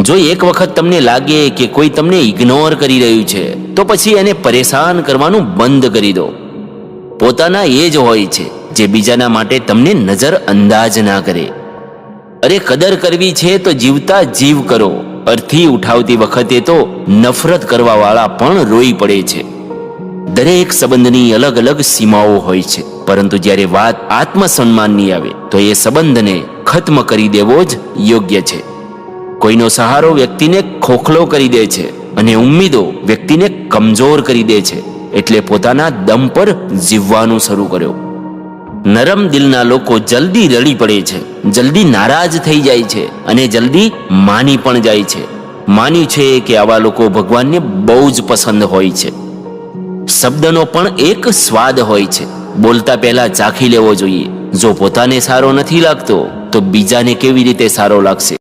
જો એક વખત તમને લાગે કે કોઈ તમને ઇગ્નોર કરી રહ્યું છે, તો પછી એને પરેશાન કરવાનું બંધ કરી દો. પોતાના એ જ હોય છે જે બીજાના માટે તમને નજર અંદાજ ના કરે. અરે કદર કરવી છે તો જીવતા જીવ કરો. અર્થી ઉઠાવતી વખતે તો નફરત કરવા વાળા પણ રોઈ પડે છે. દરેક સંબંધની અલગ અલગ સીમાઓ હોય છે, પરંતુ જ્યારે વાત આત્મસન્માનની આવે તો એ સંબંધને ખત્મ કરી દેવો જ યોગ્ય છે. કોઈનો સહારો વ્યક્તિને ખોખલો કરી દે છે અને ઉમ્મીદો વ્યક્તિને કમજોર કરી દે છે. એટલે પોતાના દમ પર જીવવાનું શરૂ કર્યો. નરમ દિલના લોકો જલ્દી રડી પડે છે, જલ્દી નારાજ થઈ જાય છે અને જલ્દી માની પણ જાય છે. માન્યું છે કે આવા લોકો ભગવાનને બહુ જ પસંદ હોય છે. શબ્દનો પણ એક સ્વાદ હોય છે. બોલતા પહેલા ચાખી લેવો જોઈએ. જો પોતાને સારો નથી લાગતો તો બીજાને કેવી રીતે સારો લાગશે?